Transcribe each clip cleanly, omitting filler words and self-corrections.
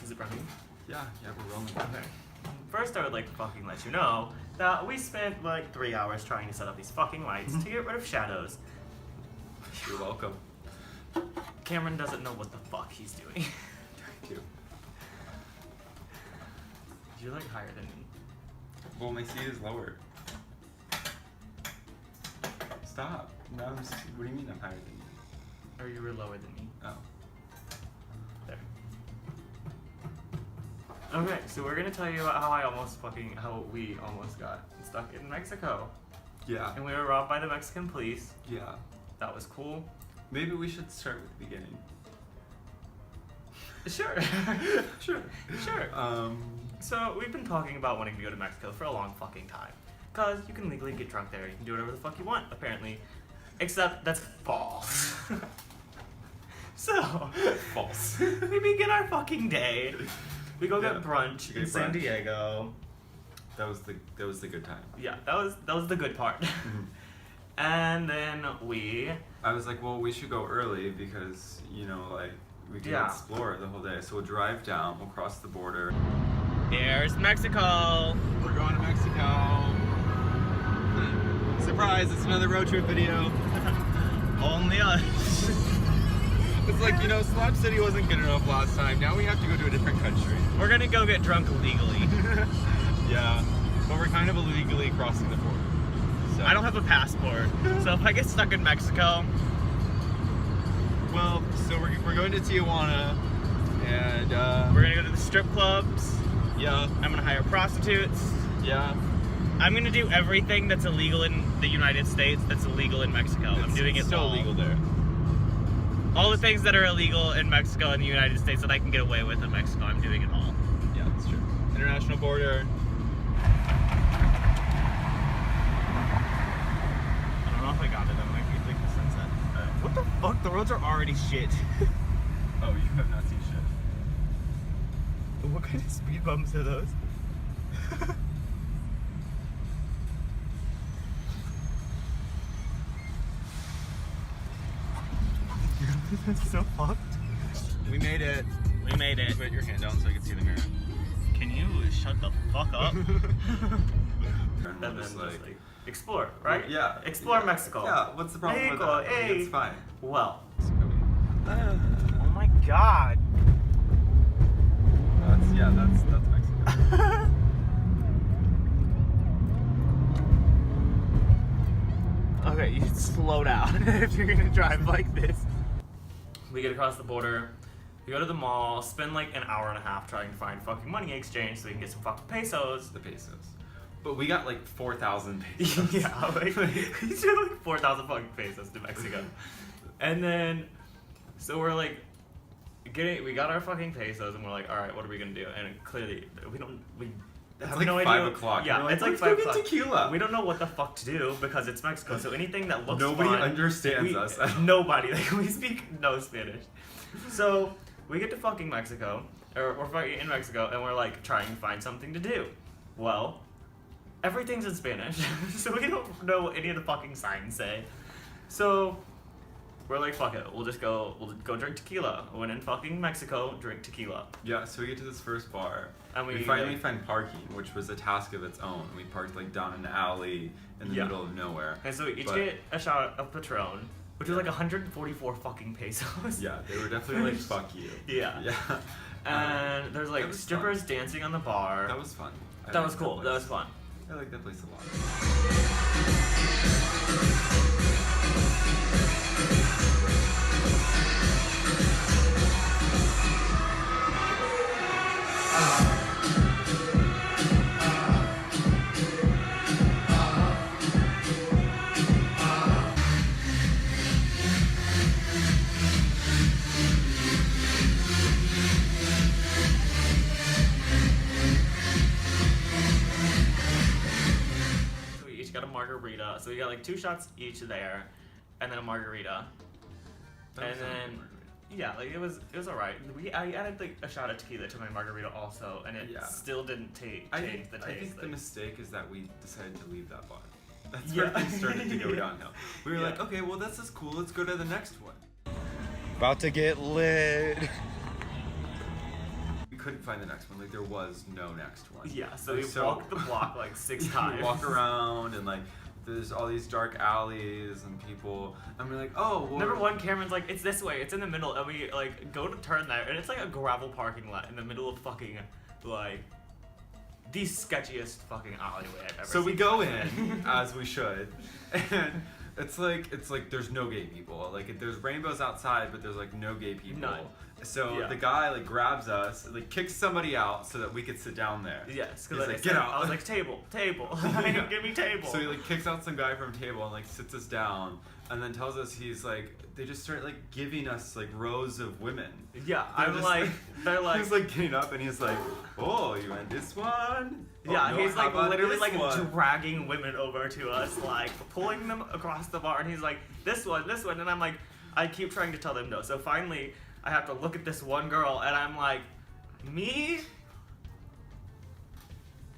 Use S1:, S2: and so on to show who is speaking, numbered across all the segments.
S1: Is it running?
S2: Yeah, we're rolling.
S1: Okay. First, I would like to fucking let you know that we spent like 3 hours trying to set up these fucking lights to get rid of shadows.
S2: You're welcome.
S1: Cameron doesn't know what the fuck he's doing.
S2: Thank you.
S1: You're like higher than me.
S2: Well, my seat is lower. Stop. No, what do you mean I'm higher than you?
S1: Or you were lower than me.
S2: Oh.
S1: There. Okay, so we're gonna tell you about how we almost got stuck in Mexico.
S2: Yeah.
S1: And we were robbed by the Mexican police.
S2: Yeah.
S1: That was cool.
S2: Maybe we should start with the beginning.
S1: Sure.
S2: Sure.
S1: So we've been talking about wanting to go to Mexico for a long fucking time. Cause you can legally get drunk there, you can do whatever the fuck you want, apparently. Except that's false. So
S2: False.
S1: we begin our fucking day. We go get brunch in
S2: Get
S1: San
S2: brunch.
S1: Diego.
S2: That was the good time.
S1: Yeah, that was the good part. And then
S2: I was like, well, we should go early because, you know, like, we can explore the whole day. So we'll drive down, we'll cross the border.
S1: There's Mexico.
S2: We're going to Mexico. Surprise, it's another road trip video.
S1: Only us.
S2: It's like, you know, Slab City wasn't good enough last time. Now we have to go to a different country.
S1: We're gonna go get drunk illegally.
S2: Yeah, but we're kind of illegally crossing the border. So.
S1: I don't have a passport, so if I get stuck in Mexico...
S2: Well, so we're going to Tijuana, and
S1: we're gonna go to the strip clubs.
S2: Yeah.
S1: I'm gonna hire prostitutes.
S2: Yeah.
S1: I'm gonna do everything that's illegal in the United States that's illegal in Mexico. I'm doing it
S2: still
S1: all.
S2: illegal there.
S1: All the things that are illegal in Mexico and the United States that I can get away with in Mexico, I'm doing it all.
S2: Yeah, that's true. International border.
S1: I don't know if I got it. That might be like the sunset. What the fuck? The roads are already shit.
S2: Oh, you have not seen shit.
S1: What kind of speed bumps are those? That's so fucked.
S2: We made it.
S1: We made it.
S2: Put your hand down so I can see the mirror.
S1: Can you shut the fuck up?
S2: And
S1: And
S2: we'll
S1: then
S2: just
S1: like explore, right?
S2: Yeah.
S1: Explore
S2: yeah.
S1: Mexico.
S2: Yeah, what's the problem with that?
S1: Hey.
S2: It's fine.
S1: Well. Oh my god.
S2: That's Mexico.
S1: Okay, you should slow down if you're gonna drive like this. We get across the border, we go to the mall, spend like an hour and a half trying to find fucking money exchange so we can get some fucking pesos.
S2: The pesos. But we got like 4,000 pesos.
S1: Yeah, like we took like 4,000 fucking pesos to Mexico. And then, so we're like, we got our fucking pesos and we're like, alright, what are we gonna do? And clearly,
S2: It's
S1: have
S2: like
S1: no
S2: 5
S1: idea.
S2: o'clock.
S1: Yeah,
S2: like,
S1: it's like
S2: let's
S1: 5
S2: go
S1: o'clock.
S2: get tequila.
S1: We don't know what the fuck to do because it's Mexico. So anything that looks
S2: Nobody
S1: fun,
S2: understands us.
S1: Nobody. Like we speak no Spanish. So we get to fucking Mexico, or we're fucking in Mexico, and we're like trying to find something to do. Well, everything's in Spanish, so we don't know what any of the fucking signs say. So we're like, fuck it, we'll go drink tequila. When in fucking Mexico, drink tequila.
S2: Yeah, so we get to this first bar.
S1: And
S2: we finally find parking, which was a task of its own. We parked like down an alley in the middle of nowhere.
S1: And so we each get a shot of Patron, which was like 144 fucking pesos.
S2: Yeah, they were definitely like, fuck you.
S1: Yeah.
S2: Yeah.
S1: And there's like strippers dancing on the bar.
S2: That was fun.
S1: That was cool. That was fun.
S2: I like that place a lot.
S1: Margarita, so we got like 2 shots each there, and then a margarita, and then yeah, like it was alright. I added like a shot of tequila to my margarita also, and it still didn't change the taste.
S2: I think the mistake is that we decided to leave that bar. That's where things started to go downhill. We were like, okay, well this is cool. Let's go to the next one. About to get lit. couldn't find the next one. Like there was no next one.
S1: Yeah, so
S2: like,
S1: we walked the block like 6 times.
S2: We walk around and like there's all these dark alleys and people. And we're like, oh. Well,
S1: Number one, Cameron's like, it's this way, it's in the middle, and we like go to turn there, and it's like a gravel parking lot in the middle of fucking like the sketchiest fucking alleyway I've ever seen.
S2: So we go in as we should, and it's like there's no gay people. Like there's rainbows outside, but there's like no gay people.
S1: None.
S2: So
S1: Yeah.
S2: the guy like grabs us, like kicks somebody out so that we could sit down there.
S1: Yes,
S2: He's
S1: because
S2: like, get out.
S1: I was like, table,
S2: Yeah.
S1: give me table.
S2: So he like kicks out some guy from table and like sits us down, and then tells us he's like they just start like giving us like rows of women.
S1: Yeah,
S2: They're
S1: I'm
S2: just,
S1: like, they're like,
S2: he's like getting up and he's like, oh, you want this one? Oh,
S1: yeah,
S2: no,
S1: he's
S2: how
S1: like
S2: about
S1: literally
S2: this
S1: like
S2: one?
S1: dragging women over to us, like pulling them across the bar, and he's like, this one, and I'm like, I keep trying to tell them no. So finally, I have to look at this one girl, and I'm like, me?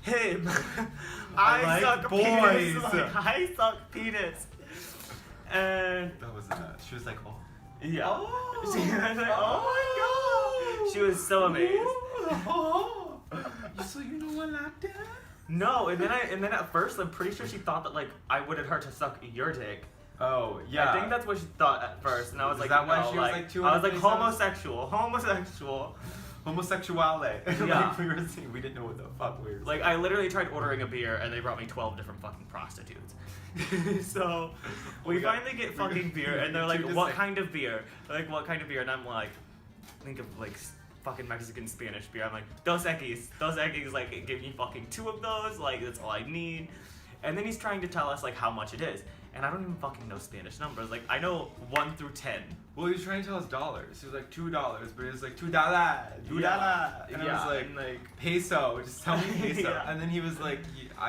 S1: Him. I
S2: like
S1: suck
S2: boys.
S1: penis. Like, I suck penis. And
S2: That was nuts. She was like, oh.
S1: yeah.
S2: Oh.
S1: She was like, oh my god. She was so amazed.
S2: Oh. So you know what like that?
S1: No, and then at first I'm pretty sure she thought that like I wanted her to suck your dick.
S2: Oh, yeah.
S1: I think that's what she thought at first, and I was
S2: Is
S1: like,
S2: that why
S1: no,
S2: she was, like, 200
S1: I was like
S2: pesos?
S1: homosexual.
S2: Homosexuality.
S1: Yeah.
S2: Like, we were saying, we didn't know what the fuck we were
S1: Like I literally tried ordering a beer, and they brought me 12 different fucking prostitutes. So we
S2: got-
S1: finally get
S2: we got-
S1: fucking beer, and they're
S2: two
S1: like,
S2: to
S1: what
S2: six.
S1: kind of beer? They're like, what kind of beer? And I'm like, think of like fucking Mexican Spanish beer. I'm like, Dos Equis, like give me fucking 2 of those, like that's all I need. And then he's trying to tell us like how much it is, and I don't even fucking know Spanish numbers. Like I know 1 through 10.
S2: Well, he was trying to tell us dollars. He was like $2, but he was like $2.
S1: Yeah.
S2: And I
S1: Yeah,
S2: was like,
S1: and, like
S2: peso, just tell me peso.
S1: Yeah.
S2: And then he was like,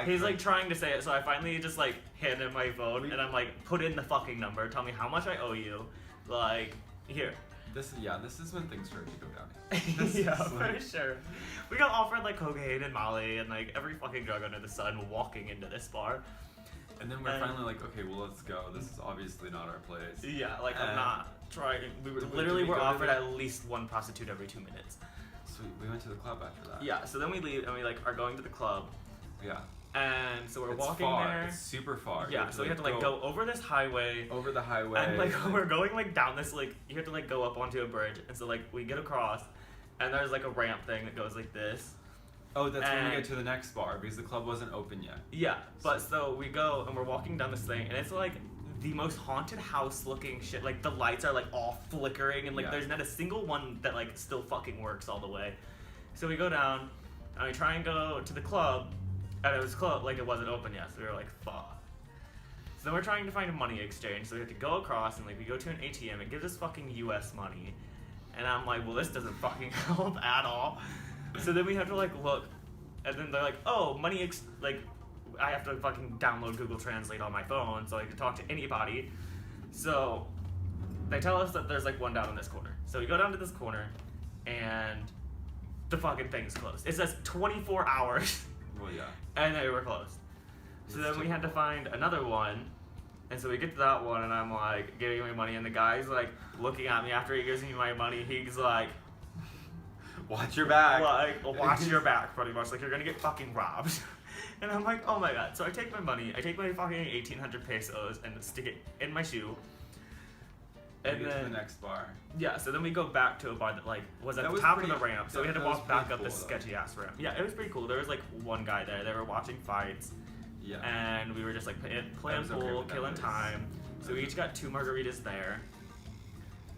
S1: he's like trying to say it, so I finally just like hand him my phone, and I'm like, put in the fucking number, tell me how much I owe you, like here.
S2: This is when things started to go down. This
S1: Yeah,
S2: is
S1: for
S2: like-
S1: sure. We got offered like cocaine and Molly and like every fucking drug under the sun walking into this bar.
S2: And then we're
S1: And-
S2: finally like, okay, well, let's go. This is obviously not our place.
S1: Yeah, like I'm
S2: And-
S1: not trying. We were
S2: Did we
S1: literally were
S2: go to
S1: offered
S2: the-
S1: at least 1 prostitute every 2 minutes.
S2: So we went to the club after that.
S1: Yeah, so then we leave and we like are going to the club,
S2: Yeah.
S1: and so we're
S2: It's
S1: walking
S2: far.
S1: there.
S2: It's super far. You
S1: Yeah, so we have to like go over this highway.
S2: over the highway.
S1: And like we're going like down this like you have to like go up onto a bridge, and so like we get across, and there's like a ramp thing that goes like this.
S2: Oh, that's when we
S1: and-
S2: get to the next bar because the club wasn't open yet.
S1: Yeah, but so we go and we're walking down this thing, and it's like the most haunted house looking shit. Like the lights are like all flickering, and like
S2: Yeah.
S1: there's not a single one that like still fucking works all the way. So we go down and we try and go to the club, and it was closed, like it wasn't open yet. So we were like, fuck. So then we're trying to find a money exchange, so we have to go across, and like we go to an ATM. It gives us fucking US money, and I'm like, well, this doesn't fucking help at all. So then we have to like look, and then they're like, oh, like I have to fucking download Google Translate on my phone so I can talk to anybody. So they tell us that there's like one down in this corner. So we go down to this corner, and the fucking thing's closed. It says 24 hours,
S2: Well, yeah.
S1: and they were closed. So then we had to find another one, and so we get to that one, and I'm like giving me money, and the guy's like looking at me after he gives me my money. He's like,
S2: Watch your back.
S1: like, watch your back, pretty much. Like, you're gonna get fucking robbed. And I'm like, oh my god. So I take my money, I take my fucking 1,800 pesos and stick it in my shoe. And
S2: we get to the
S1: then,
S2: next bar.
S1: yeah, so then we go back to a bar that, like, was at
S2: That
S1: the
S2: was
S1: top
S2: pretty-
S1: of the ramp. So we had to
S2: that was
S1: walk back
S2: pretty
S1: up this
S2: cool, though.
S1: sketchy ass ramp. Yeah, it was pretty cool. There was, like, one guy there. They were watching fights.
S2: Yeah.
S1: And we were just, like, playing
S2: was okay
S1: pool,
S2: with that
S1: killing
S2: place.
S1: time. So we each got 2 margaritas there.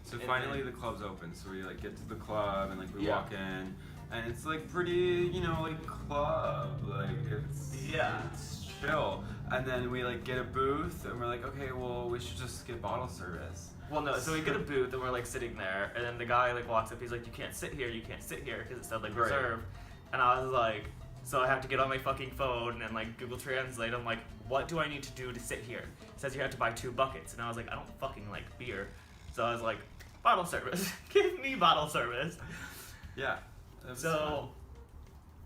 S2: So
S1: and
S2: finally
S1: then-
S2: the club's open. So we like get to the club and like we
S1: Yeah.
S2: walk in, and it's like pretty, you know, like club. Like it's it's chill. And then we like get a booth, and we're like, okay, well we should just get bottle service.
S1: Well, no, so we get a booth, and we're, like, sitting there, and then the guy, like, walks up, he's like, you can't sit here, because it said, like,
S2: Right.
S1: reserved. And I was like, so I have to get on my fucking phone and, like, Google Translate. I'm like, what do I need to do to sit here? It says you have to buy 2 buckets. And I was like, I don't fucking like beer. So I was like, bottle service. Give me bottle service.
S2: Yeah. That was
S1: So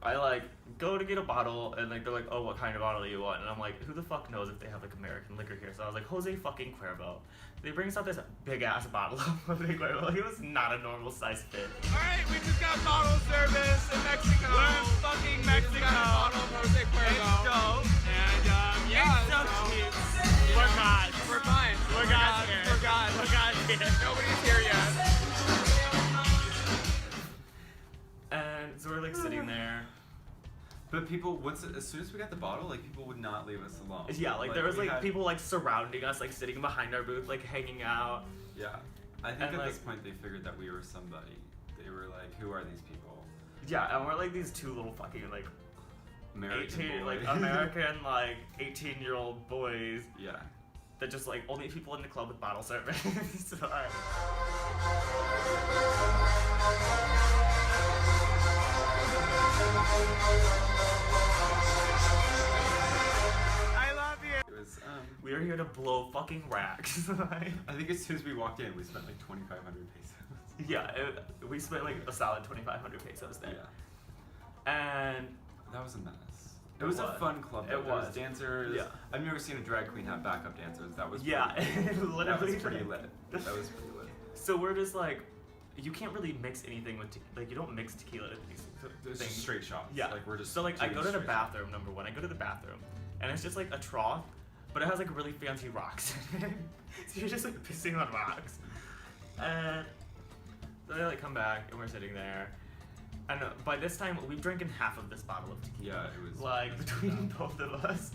S1: I, like, go to get a bottle, and, like, they're like, oh, what kind of bottle do you want? And I'm like, who the fuck knows if they have, like, American liquor here? So I was like, Jose fucking Cuervo. They bring us out this big-ass bottle of Jose Cuervo. He was not a normal size fit.
S3: Alright, we just got bottle service, Nobody's here yet.
S1: And so we're like sitting there.
S2: But people, as soon as we got the bottle, like people would not leave us alone.
S1: Yeah, like there was
S2: we
S1: like
S2: had-
S1: people like surrounding us, like sitting behind our booth, like hanging out.
S2: Yeah, I think
S1: And,
S2: at
S1: like-
S2: this point they figured that we were somebody. They were like, "Who are these people?"
S1: Yeah, and we're like these two little fucking like
S2: American
S1: 18
S2: boy.
S1: like American like 18-year-old boys
S2: Yeah.
S1: that just like only people in the club with bottle service. So,
S3: I love you.
S2: It was.
S1: we are here to blow fucking racks. Like,
S2: I think as soon as we walked in, we spent like 2,500 pesos.
S1: yeah, we spent like a solid 2,500 pesos there.
S2: Yeah.
S1: And
S2: That was a mess. It
S1: It
S2: was a
S1: was.
S2: fun club.
S1: It
S2: Though. There
S1: was.
S2: dancers.
S1: Yeah.
S2: I've never seen a drag queen have backup dancers. That was.
S1: yeah,
S2: Pretty cool.
S1: literally.
S2: That was pretty lit. That was pretty lit.
S1: So we're just like, you can't really mix anything with like you don't mix tequila with these
S2: It's
S1: things.
S2: just straight shots.
S1: Yeah.
S2: Like we're just.
S1: So like I
S2: doing
S1: go to the
S2: straight shots.
S1: bathroom. Number one, I go to the bathroom, and it's just like a trough, but it has like really fancy rocks. So you're just like pissing on rocks, and then I like come back and we're sitting there, and by this time we've drinking half of this bottle of tequila.
S2: Yeah, it was.
S1: Like
S2: it was
S1: between
S2: bad.
S1: both of us,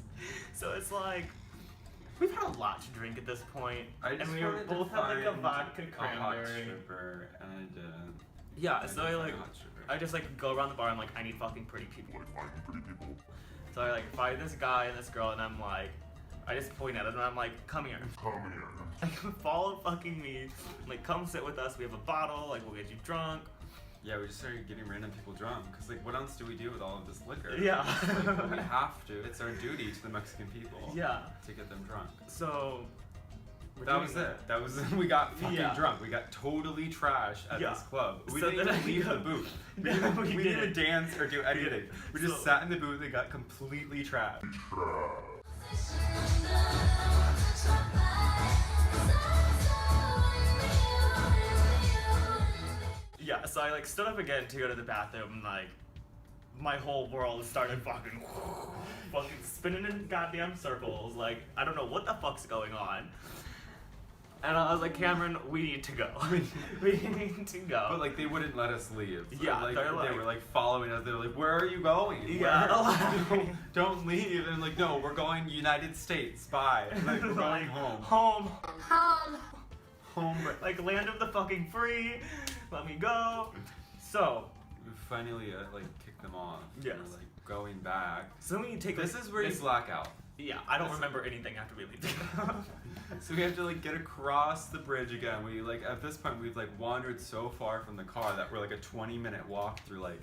S1: so it's like. We've had a lot to drink at this point,
S2: I
S1: and
S2: just
S1: we
S2: wanted to
S1: both had like a
S2: find
S1: vodka
S2: a hot
S1: cranberry.
S2: stripper, and I didn't.
S1: Yeah, so I
S2: didn't
S1: like,
S2: find a hot stripper.
S1: I just like go around the bar. I'm like, I need fucking pretty people. So I like find this guy and this girl, and I'm like, I just point at it, and I'm like, come here. Like, follow fucking me. Like, come sit with us. We have a bottle. Like, we'll get you drunk.
S2: Yeah, we just started getting random people drunk. Cause like, what else do we do with all of this liquor?
S1: Yeah.
S2: Like, we have to. It's our duty to the Mexican people.
S1: Yeah.
S2: To get them drunk.
S1: So. we're
S2: That
S1: doing
S2: was it. That was we got fucking
S1: Yeah.
S2: drunk. We got totally trash at
S1: Yeah.
S2: this club. We
S1: So
S2: didn't
S1: then
S2: even
S1: I
S2: leave
S1: go-
S2: the booth.
S1: No,
S2: we
S1: we
S2: didn't even
S1: didn't.
S2: dance or do anything.
S1: didn't.
S2: We just
S1: So-
S2: sat in the booth and got completely trashed.
S1: Yeah. So I like stood up again to go to the bathroom, and like, my whole world started fucking spinning in goddamn circles. Like, I don't know what the fuck's going on. And I was like, Cameron, we need to go. We need to go.
S2: But like they wouldn't let us leave. So,
S1: Yeah,
S2: like,
S1: they're
S2: they
S1: like-
S2: were like following us. They were like, "Where are you going?
S1: Yeah.
S2: Where? Don't leave." And like, "No, we're going United States. Bye." Like we're going home.
S1: Home.
S2: Home.
S1: Like, land of the fucking free. Let me go. So,
S2: We finally like kicked them off.
S1: Yes.
S2: We're like going back.
S1: so we take
S2: This
S1: like,
S2: is where you
S1: this-
S2: black out.
S1: Yeah, I don't
S2: this-
S1: remember anything after we leave.
S2: So we have to like get across the bridge again. We like at this point we've like wandered so far from the car that we're like a 20-minute walk through like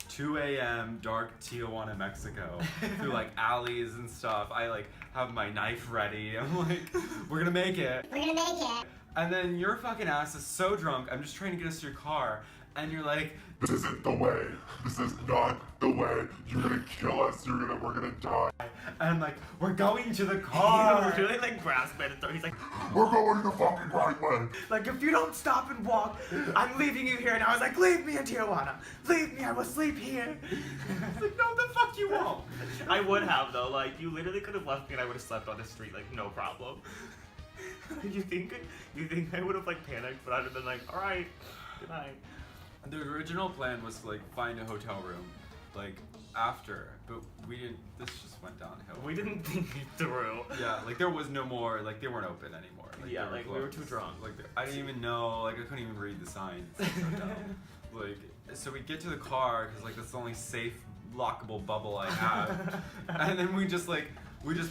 S2: 2 a.m. dark Tijuana, Mexico, through like alleys and stuff. I like have my knife ready. I'm like, we're gonna make it.
S4: We're gonna make it.
S2: And then your fucking ass is so drunk. I'm just trying to get us to your car, and you're like,
S5: This isn't the way. This is not the way. You're gonna kill us. We're gonna die.
S2: and like we're going to the
S1: He
S2: car.
S1: was really like grasping at the He's like,
S5: We're going the fucking right way.
S1: like, if you don't stop and walk, I'm leaving you here. And I was like, leave me in Tijuana. Leave me. I will sleep here.
S2: It's like, no, the fuck you won't.
S1: I would have though. Like, you literally could have left me and I would have slept on the street, like, no problem. You think I would have like panicked, but I'd have been like, all right, good night.
S2: The original plan was to like find a hotel room, like after, but we didn't. This just went downhill.
S1: We didn't think it through.
S2: Yeah, like there was no more. Like they weren't open anymore.
S1: Yeah,
S2: they
S1: like, we were too
S2: closed.
S1: drunk.
S2: Like I didn't even know. Like I couldn't even read the signs. It was so dumb. Like so we get to the car because like that's the only safe lockable bubble I have, and then we just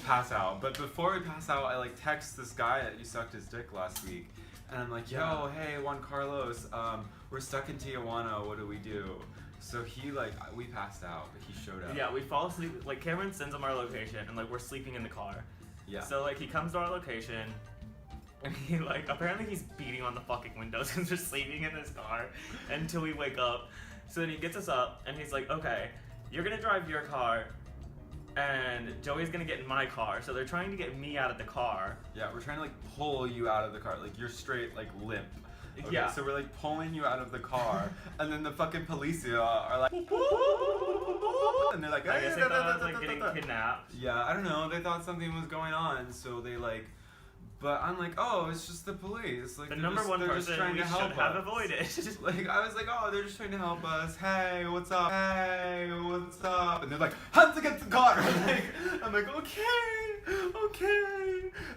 S2: pass out. But before we pass out, I like text this guy that you sucked his dick last week. And I'm like, yo,
S1: Yeah.
S2: hey, Juan Carlos, we're stuck in Tijuana, what do we do? So he, like, we passed out, but he showed up.
S1: Yeah, we fall asleep. Like, Cameron sends him our location, and like we're sleeping in the car.
S2: Yeah.
S1: So like he comes to our location, and he like apparently he's beating on the fucking windows because we're sleeping in this car until we wake up. So then he gets us up, and he's like, okay, you're gonna drive your car, and Joey's gonna get in my car. So they're trying to get me out of the car.
S2: Yeah, we're trying to, like, pull you out of the car. Like, you're straight, like, limp. Okay,
S1: Yeah.
S2: So we're, like, pulling you out of the car, and then the fucking police are like, and they're like,
S1: I guess they thought I was like getting kidnapped.
S2: Yeah, I don't know. They thought something was going on, so they like But I'm like, oh, it's just the police. Like
S1: The
S2: they're
S1: number
S2: just,
S1: one
S2: they're just
S1: person
S2: trying
S1: we
S2: to
S1: should
S2: help
S1: have
S2: us.
S1: avoided.
S2: Like I was like, oh, they're just trying to help us. Hey, what's up? Hey, what's up? And they're like, hands against the car. I'm like, okay.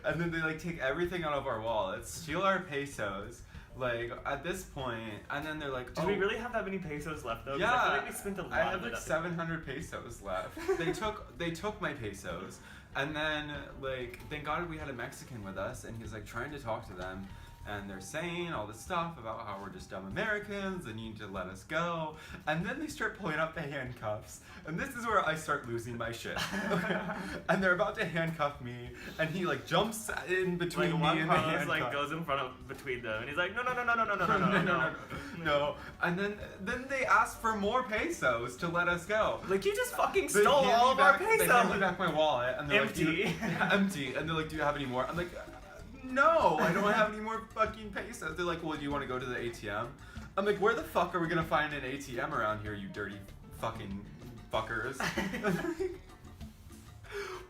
S2: And then they like take everything out of our wallets, steal our pesos. Like at this point, and then they're like,
S1: Do
S2: oh,
S1: we really have that many pesos left though? 'Cause
S2: yeah,
S1: I feel like we spent a lot
S2: I have
S1: of it
S2: like
S1: up
S2: 700 pesos left. They took my pesos, and then like thank God we had a Mexican with us, and he's like trying to talk to them, and they're saying all this stuff about how we're just dumb Americans and you need to let us go, and then they start pulling out the handcuffs, and this is where I start losing my shit. And they're about to handcuff me, and he like jumps in between
S1: Like
S2: me
S1: Juan
S2: and the
S1: Carlos
S2: handcuffs.
S1: like goes in front of between them, and he's like, no.
S2: No. And then they ask for more pesos to let us go.
S1: Like you just fucking
S2: They
S1: stole
S2: hand
S1: all
S2: me
S1: of our
S2: back- They hand me
S1: pesos.
S2: back my wallet, and they're
S1: Empty.
S2: like, empty. And they're like, do you have any more? I'm like, no, I don't have any more fucking pesos. They're like, well, do you want to go to the ATM? I'm like, where the fuck are we gonna find an ATM around here, you dirty fucking fuckers?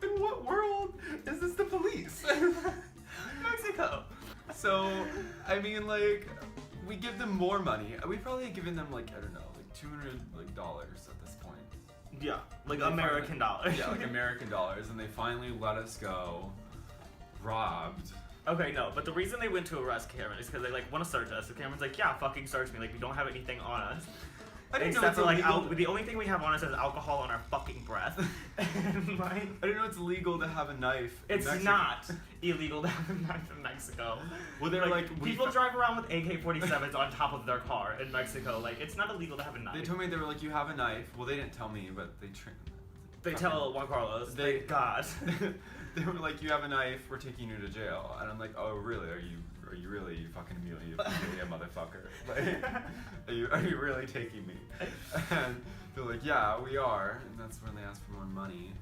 S2: In what world is this the police?
S1: Mexico.
S2: So, I mean, like, we give them more money. We probably had given them like I don't know, like $200 at this point.
S1: Yeah, like
S2: They
S1: American
S2: finally-
S1: dollars.
S2: Yeah, like American dollars, and they finally let us go. Robbed.
S1: Okay, no, but the reason they went to arrest Cameron is because they like want to search us. So Cameron's like, yeah, fucking search me. Like we don't have anything on us.
S2: I didn't know
S1: Except
S2: it's
S1: for like
S2: illegal.
S1: the only thing we have on us is alcohol on our fucking breath. And, like,
S2: I didn't know it's illegal to have a knife. in
S1: it's
S2: Mexico.
S1: not illegal to have a knife in Mexico.
S2: Well, they're like, we
S1: people
S2: fo-
S1: drive around with AK-47s on top of their car in Mexico. Like it's not illegal to have a knife.
S2: They told me they were like, you have a knife. Well, they didn't tell me, but
S1: They tell Juan Carlos.
S2: They-
S1: Thank God.
S2: They were like, you have a knife. We're taking you to jail. And I'm like, oh really? Are you really you fucking Amelia, motherfucker? Like, are you really taking me? And they're like, yeah, we are. And that's when they asked for more money.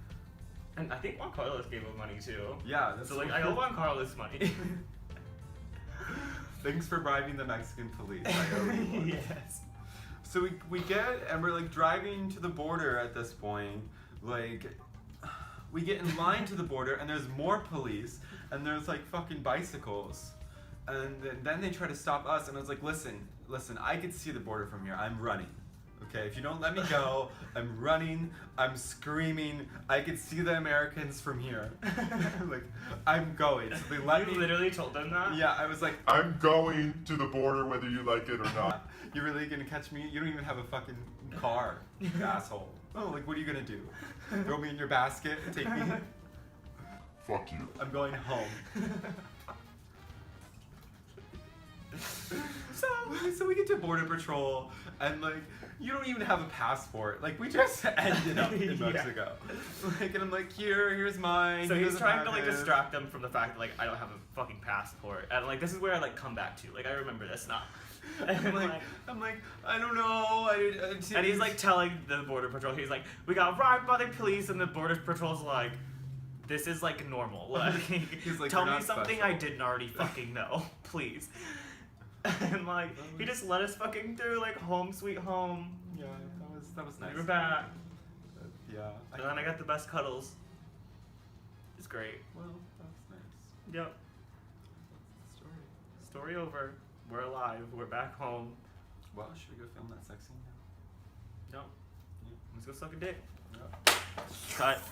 S1: And I think Juan Carlos gave him money too.
S2: Yeah, that's
S1: So like I owe Juan Carlos money.
S2: Thanks for bribing the Mexican police. I owe you one.
S1: Yes.
S2: So we get, and we're like driving to the border at this point. Like, we get in line to the border, and there's more police, and there's like fucking bicycles. And then they try to stop us, and I was like, listen, I can see the border from here. I'm running. Okay, if you don't let me go, I'm running, I'm screaming, I can see the Americans from here. Like, I'm going. So they let
S1: You
S2: me.
S1: literally told them that?
S2: Yeah, I was like,
S5: I'm going to the border whether you like it or not.
S2: you're really gonna catch me? You don't even have a fucking car, you asshole. Oh, like, what are you gonna do? Throw me in your basket and take me?
S5: Fuck you.
S2: I'm going home. So we get to Border Patrol, and like, you don't even have a passport. Like, we just ended up in
S1: Yeah.
S2: Mexico. Like, and I'm like, here's mine.
S1: So
S2: he
S1: he's
S2: doesn't
S1: trying
S2: have
S1: to like
S2: his.
S1: distract them from the fact that like I don't have a fucking passport, and like this is where I like come back to. Like I remember this now. And,
S2: I'm like, I don't know.
S1: and he's like telling the border patrol, he's like, we got robbed by the police, and the border patrol's like, this is like normal. Like,
S2: He's like,
S1: tell
S2: "You're
S1: me
S2: not
S1: something
S2: special."
S1: I didn't already fucking know, please. And like he just let us fucking through, like home sweet home.
S2: Yeah, that was nice.
S1: We were back,
S2: Yeah.
S1: and then I got the best cuddles. It's great.
S2: Well, that's nice.
S1: Yep.
S2: Story.
S1: Story over. We're alive. We're back home.
S2: Well, should we go film that sex scene now?
S1: Yep. Let's go suck a dick.
S2: Yep.
S1: Cut.